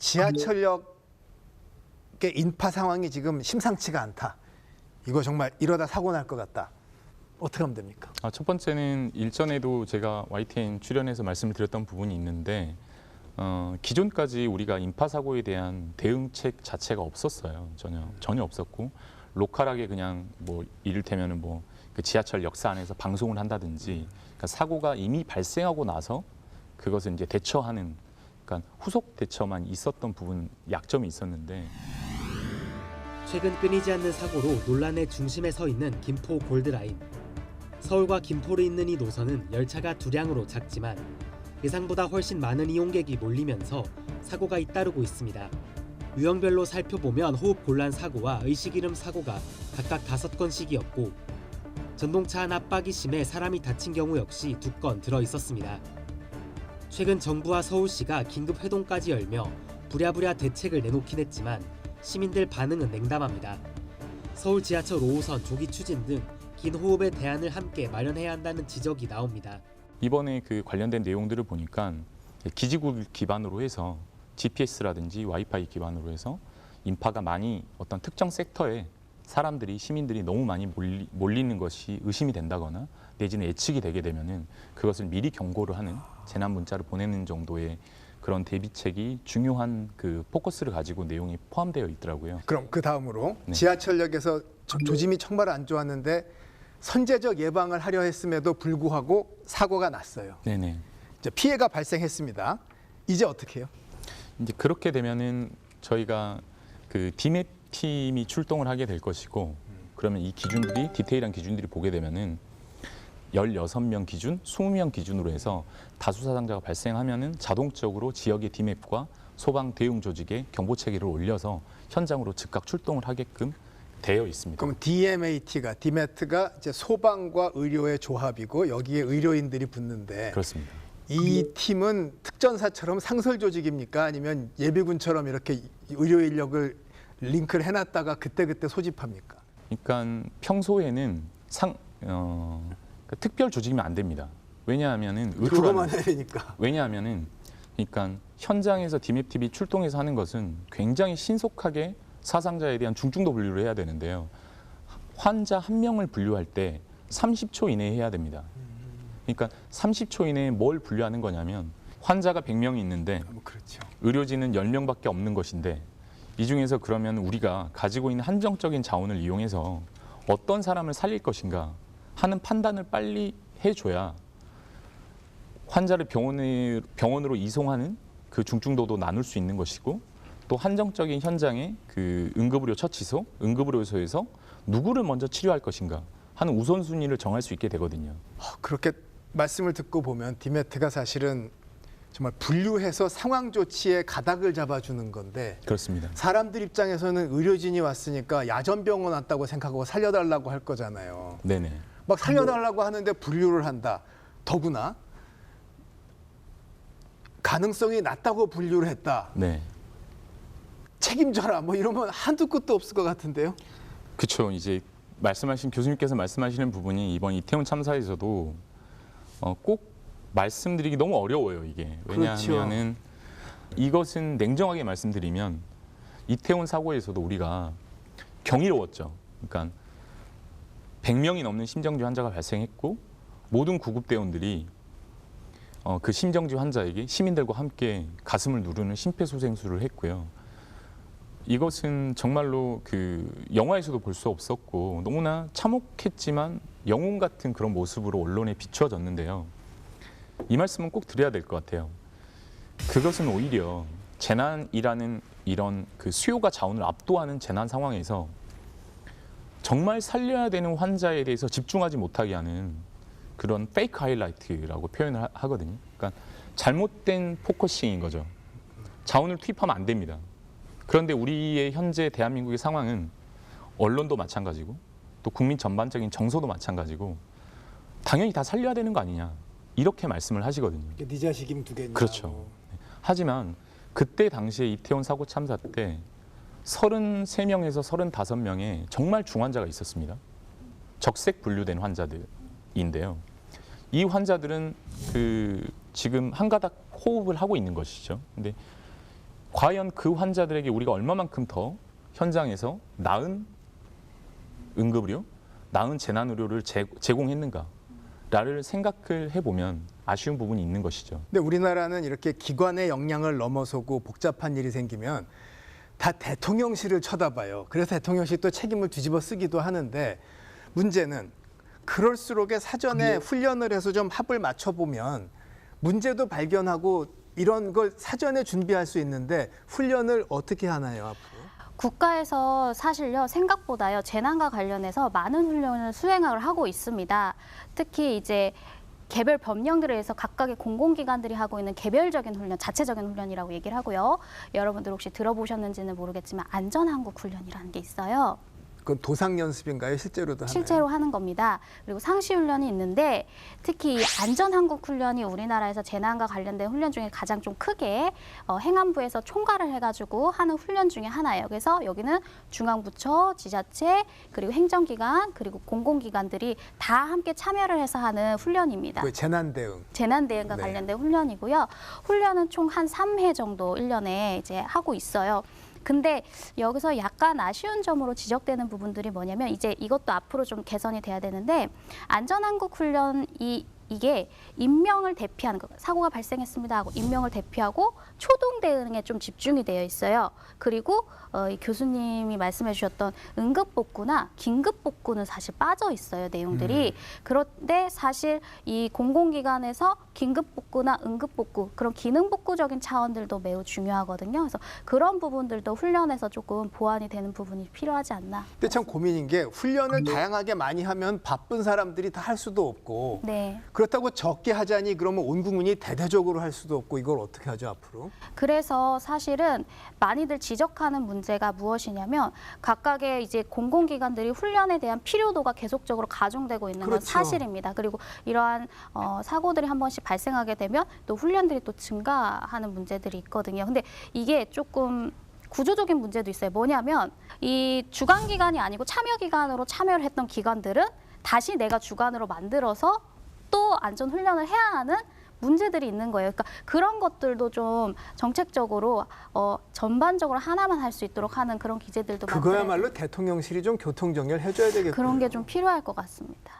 지하철역의 인파 상황이 지금 심상치가 않다. 이거 정말 이러다 사고 날 것 같다. 어떻게 하면 됩니까? 첫 번째는 일전에도 제가 YTN 출연해서 말씀을 드렸던 부분이 있는데 기존까지 우리가 인파 사고에 대한 대응책 자체가 없었어요. 전혀 없었고 로컬하게 그냥 뭐 이를테면은 뭐 그 지하철 역사 안에서 방송을 한다든지 그러니까 사고가 이미 발생하고 나서 그것을 이제 대처하는 그러니까 후속 대처만 있었던 부분 약점이 있었는데 최근 끊이지 않는 사고로 논란의 중심에 서 있는 김포 골드라인. 서울과 김포를 잇는 이 노선은 열차가 두량으로 작지만 예상보다 훨씬 많은 이용객이 몰리면서 사고가 잇따르고 있습니다. 유형별로 살펴보면 호흡곤란 사고와 의식이름 사고가 각각 5건씩이었고 전동차 안 압박이 심해 사람이 다친 경우 역시 2건 들어있었습니다. 최근 정부와 서울시가 긴급 회동까지 열며 부랴부랴 대책을 내놓긴 했지만 시민들 반응은 냉담합니다. 서울 지하철 5호선 조기 추진 등 긴 호흡의 대안을 함께 마련해야 한다는 지적이 나옵니다. 이번에 그 관련된 내용들을 보니까 기지국 기반으로 해서 GPS라든지 와이파이 기반으로 해서 인파가 많이 어떤 특정 섹터에 사람들이 시민들이 너무 많이 몰리는 것이 의심이 된다거나 내지는 예측이 되게 되면은 그것을 미리 경고를 하는 재난 문자를 보내는 정도의 그런 대비책이 중요한 그 포커스를 가지고 내용이 포함되어 있더라고요. 그럼 그 다음으로 네. 지하철역에서 조짐이 정말 안 좋았는데 선제적 예방을 하려 했음에도 불구하고 사고가 났어요. 네네. 이제 피해가 발생했습니다. 이제 어떻게 해요? 이제 그렇게 되면은 저희가 그 디맵 팀이 출동을 하게 될 것이고 그러면 이 기준들이 디테일한 기준들이 보게 되면은 16명 기준, 20명 기준으로 해서 다수 사상자가 발생하면은 자동적으로 지역의 디맵과 소방 대응 조직에 경보 체계를 올려서 현장으로 즉각 출동을 하게끔 되어 있습니다. 그럼 디메트가 이제 소방과 의료의 조합이고 여기에 의료인들이 붙는데 그렇습니다. 이 팀은 특전사처럼 상설 조직입니까? 아니면 예비군처럼 이렇게 의료 인력을 링크를 해놨다가 그때그때 소집합니까? 그러니까 평소에는 특별 조직이면 안 됩니다. 왜냐하면은 그것만 해야 되니까. 왜냐하면은 그러니까 현장에서 디맵 TV 출동해서 하는 것은 굉장히 신속하게 사상자에 대한 중증도 분류를 해야 되는데요. 환자 한 명을 분류할 때 30초 이내에 해야 됩니다. 그러니까 30초 이내에 뭘 분류하는 거냐면 환자가 100명이 있는데 그렇죠. 의료진은 10명밖에 없는 것인데 이 중에서 그러면 우리가 가지고 있는 한정적인 자원을 이용해서 어떤 사람을 살릴 것인가 하는 판단을 빨리 해줘야 환자를 병원으로 이송하는 그 중증도도 나눌 수 있는 것이고 또 한정적인 현장에 그 응급의료 처치소, 응급의료소에서 누구를 먼저 치료할 것인가 하는 우선순위를 정할 수 있게 되거든요. 그렇게 말씀을 듣고 보면 디메트가 사실은 정말 분류해서 상황 조치에 가닥을 잡아주는 건데 그렇습니다. 사람들 입장에서는 의료진이 왔으니까 야전병원 왔다고 생각하고 살려달라고 할 거잖아요. 네네. 막 살려달라고 하는데 분류를 한다. 더구나 가능성이 낮다고 분류를 했다. 네. 책임져라. 뭐 이러면 한두 끝도 없을 것 같은데요. 그렇죠. 이제 교수님께서 말씀하시는 부분이 이번 이태원 참사에서도 꼭 말씀드리기 너무 어려워요, 이게. 왜냐하면은 이것은 냉정하게 말씀드리면 이태원 사고에서도 우리가 경이로웠죠. 그러니까 100명이 넘는 심정지 환자가 발생했고 모든 구급대원들이 그 심정지 환자에게 시민들과 함께 가슴을 누르는 심폐소생술을 했고요. 이것은 정말로 그 영화에서도 볼 수 없었고 너무나 참혹했지만 영웅 같은 그런 모습으로 언론에 비추어졌는데요. 이 말씀은 꼭 드려야 될 것 같아요. 그것은 오히려 재난이라는 이런 그 수요가 자원을 압도하는 재난 상황에서 정말 살려야 되는 환자에 대해서 집중하지 못하게 하는 그런 페이크 하이라이트라고 표현을 하거든요. 그러니까 잘못된 포커싱인 거죠. 자원을 투입하면 안 됩니다. 그런데 우리의 현재 대한민국의 상황은 언론도 마찬가지고 또 국민 전반적인 정서도 마찬가지고 당연히 다 살려야 되는 거 아니냐 이렇게 말씀을 하시거든요. 네 자식이면 두 개냐. 그렇죠. 하지만 그때 당시에 이태원 사고 참사 때 33명에서 35명의 정말 중환자가 있었습니다. 적색 분류된 환자들인데요. 이 환자들은 지금 한 가닥 호흡을 하고 있는 것이죠. 근데 과연 그 환자들에게 우리가 얼마만큼 더 현장에서 나은 응급의료, 나은 재난의료를 제공했는가를 생각을 해보면 아쉬운 부분이 있는 것이죠. 근데 우리나라는 이렇게 기관의 역량을 넘어서고 복잡한 일이 생기면 다 대통령실을 쳐다봐요. 그래서 대통령실이 또 책임을 뒤집어 쓰기도 하는데 문제는 그럴수록에 사전에 훈련을 해서 좀 합을 맞춰보면 문제도 발견하고 이런 걸 사전에 준비할 수 있는데 훈련을 어떻게 하나요, 앞으로? 국가에서 사실요 생각보다요 재난과 관련해서 많은 훈련을 수행을 하고 있습니다. 특히 이제 개별 법령들에 의해서 각각의 공공기관들이 하고 있는 개별적인 훈련, 자체적인 훈련이라고 얘기를 하고요. 여러분들 혹시 들어보셨는지는 모르겠지만 안전한국 훈련이라는 게 있어요. 그건 도상 연습인가요? 실제로도 하나요? 실제로 하는 겁니다. 그리고 상시 훈련이 있는데 특히 이 안전한국 훈련이 우리나라에서 재난과 관련된 훈련 중에 가장 좀 크게 행안부에서 총괄을 해가지고 하는 훈련 중에 하나예요. 그래서 여기는 중앙부처, 지자체, 그리고 행정기관, 그리고 공공기관들이 다 함께 참여를 해서 하는 훈련입니다. 그 재난 대응. 재난 대응과 네. 관련된 훈련이고요. 훈련은 총 한 3회 정도 1년에 이제 하고 있어요. 근데 여기서 약간 아쉬운 점으로 지적되는 부분들이 뭐냐면 이제 이것도 앞으로 좀 개선이 돼야 되는데 안전한국 훈련이 이게 인명을 대피하는 거, 사고가 발생했습니다 하고 인명을 대피하고 초동 대응에 좀 집중이 되어 있어요. 그리고 이 교수님이 말씀해 주셨던 응급복구나 긴급복구는 사실 빠져 있어요, 내용들이. 그런데 사실 이 공공기관에서 긴급복구나 응급복구, 그런 기능복구적인 차원들도 매우 중요하거든요. 그래서 그런 부분들도 훈련에서 조금 보완이 되는 부분이 필요하지 않나. 근데 참 고민인 게 훈련을 다양하게 많이 하면 바쁜 사람들이 다 할 수도 없고 네. 그렇다고 적게 하자니 그러면 온 국민이 대대적으로 할 수도 없고 이걸 어떻게 하죠, 앞으로? 그래서 사실은 많이들 지적하는 문제가 무엇이냐면 각각의 이제 공공기관들이 훈련에 대한 필요도가 계속적으로 가중되고 있는 건 그렇죠. 사실입니다. 그리고 이러한 사고들이 한 번씩 발생하게 되면 또 훈련들이 또 증가하는 문제들이 있거든요. 근데 이게 조금 구조적인 문제도 있어요. 뭐냐면 이 주관기관이 아니고 참여기관으로 참여를 했던 기관들은 다시 내가 주관으로 만들어서 또 안전훈련을 해야 하는 문제들이 있는 거예요. 그러니까 그런 것들도 좀 정책적으로 전반적으로 하나만 할 수 있도록 하는 그런 기재들도 그거야말로 대통령실이 좀 교통정리를 해줘야 되겠군요. 그런 게 좀 필요할 것 같습니다.